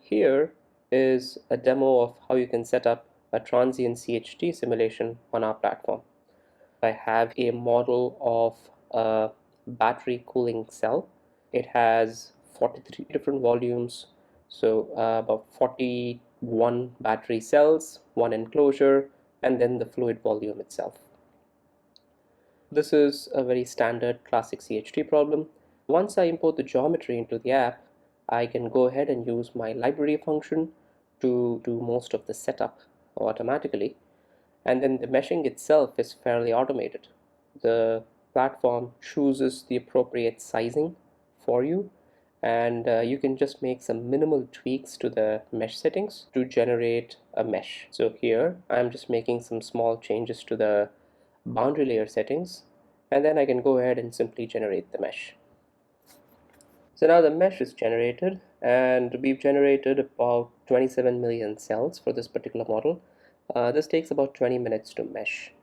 Here is a demo of how you can set up a transient CHT simulation on our platform. I have a model of a battery cooling cell. It has 43 different volumes, so about 41 battery cells, one enclosure, and then the fluid volume itself. This is a very standard classic CHT problem. Once I import the geometry into the app, I can go ahead and use my library function to do most of the setup automatically. And then the meshing itself is fairly automated. The platform chooses the appropriate sizing for you, and you can just make some minimal tweaks to the mesh settings to generate a mesh. So here I'm just making some small changes to the boundary layer settings, and then I can go ahead and simply generate the mesh. So now the mesh is generated, and we've generated about 27 million cells for this particular model. This takes about 20 minutes to mesh.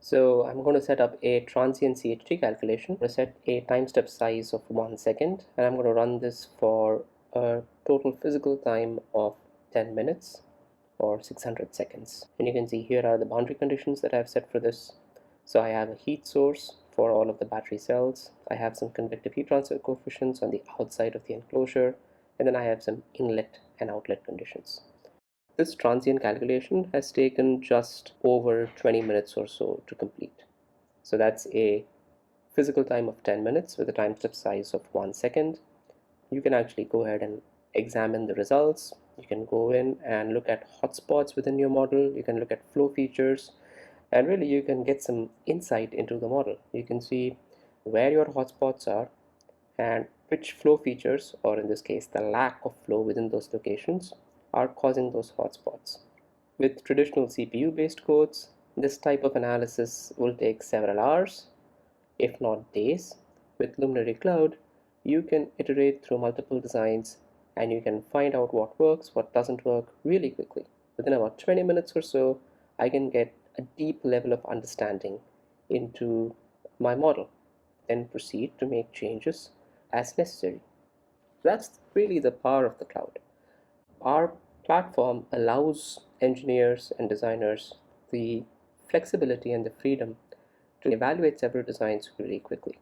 So I'm going to set up a transient CHT calculation. I'm going to set a time step size of 1 second, and I'm going to run this for a total physical time of 10 minutes or 600 seconds. And you can see here are the boundary conditions that I've set for this. So I have a heat source for all of the battery cells. I have some convective heat transfer coefficients on the outside of the enclosure, and then I have some inlet and outlet conditions. This transient calculation has taken just over 20 minutes or so to complete. So that's a physical time of 10 minutes with a time step size of 1 second. You can actually go ahead and examine the results. You can go in and look at hotspots within your model. You can look at flow features, and really you can get some insight into the model. You can see where your hotspots are and which flow features, or in this case the lack of flow within those locations, are causing those hotspots. With traditional CPU based codes, this type of analysis will take several hours, if not days. With Luminary Cloud, you can iterate through multiple designs, and you can find out what works, what doesn't work really quickly. Within about 20 minutes or so, I can get a deep level of understanding into my model, then proceed to make changes as necessary. That's really the power of the cloud. Our platform allows engineers and designers the flexibility and the freedom to evaluate several designs really quickly.